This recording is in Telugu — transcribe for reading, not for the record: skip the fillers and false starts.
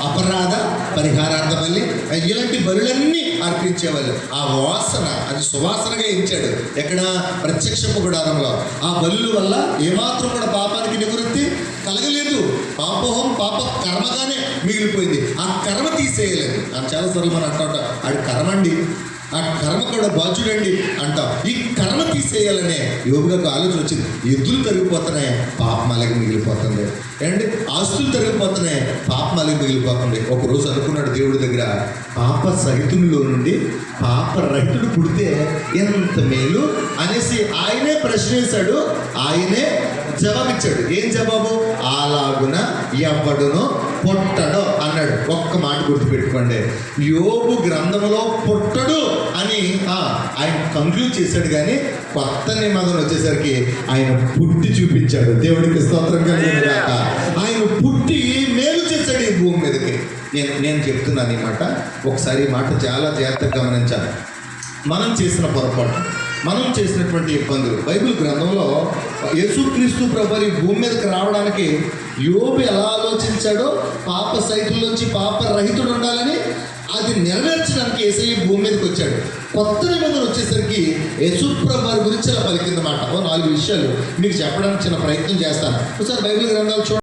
అపరాధ పరిహారార్థ బలి ఇలాంటి బలులన్నీ అర్పించేవాళ్ళు. ఆ వాసన అది సువాసనగా ఇచ్చాడు. ఎక్కడ? ప్రత్యక్షపు గుడారంలో. ఆ బలుల వల్ల ఏమాత్రం కూడా పాపానికి నివృత్తి కలగలేదు. పాపోహం పాప కర్మగానే మిగిలిపోయింది. ఆ కర్మ తీసేయలేదు. చాలా సార్లు మనం అంటా ఉంటాం, అది కర్మండి, ఆ కర్మ కూడా బాధ్యుడండి అంటాం. ఈ కర్మ తీసేయాలనే యోగులకు ఆలోచన వచ్చింది. ఎద్దులు తరిగిపోతున్నాయి, పాపం అలాగే మిగిలిపోతుంది. అండ్ ఆస్తులు తరిగిపోతున్నాయి, పాపం అలాగే మిగిలిపోతుంది. ఒకరోజు అనుకున్నాడు దేవుడి దగ్గర, పాప సహితునిలో నుండి పాప రహితుడు పుడితే ఎంత మేలు అనేసి ఆయనే ప్రశ్న వేశాడు. ఆయనే జవాబిచ్చాడు. ఏం జవాబు? అలాగున ఎవడునో పుట్టడు అన్నాడు. ఒక్క మాట గుర్తుపెట్టుకోండి, యోబు గ్రంథంలో పుట్టడు అని ఆయన కంక్లూడ్ చేశాడు. కానీ కొత్త నిబంధన వచ్చేసరికి ఆయన పుట్టి చూపించాడు. దేవుడికి స్తోత్రం కలిగినగాక. ఆయన పుట్టి మేలు చేశాడు ఈ భూమి మీదకి. నేను చెప్తున్నాను ఈ మాట. ఒకసారి ఈ మాట చాలా జాగ్రత్తగా గమనించాలి. మనం చేసిన పొరపాటు, మనం చేసినటువంటి ఇబ్బందులు, బైబిల్ గ్రంథంలో యేసుక్రీస్తు ప్రభువు ఈ భూమి మీదకి రావడానికి యోబు ఎలా ఆలోచించాడో, పాప సైతుల్లోంచి పాప రహితుడు ఉండాలని, అది నెరవేర్చడానికి యేసయ్య భూమి మీదకి వచ్చాడు. కొత్త నిబంధన వచ్చేసరికి యేసు ప్రభువు గురించి అలా పలికిందన్నమాట. 4 విషయాలు మీకు చెప్పడానికి చిన్న ప్రయత్నం చేస్తాను. ఒకసారి బైబిల్ గ్రంథాలు చూడండి.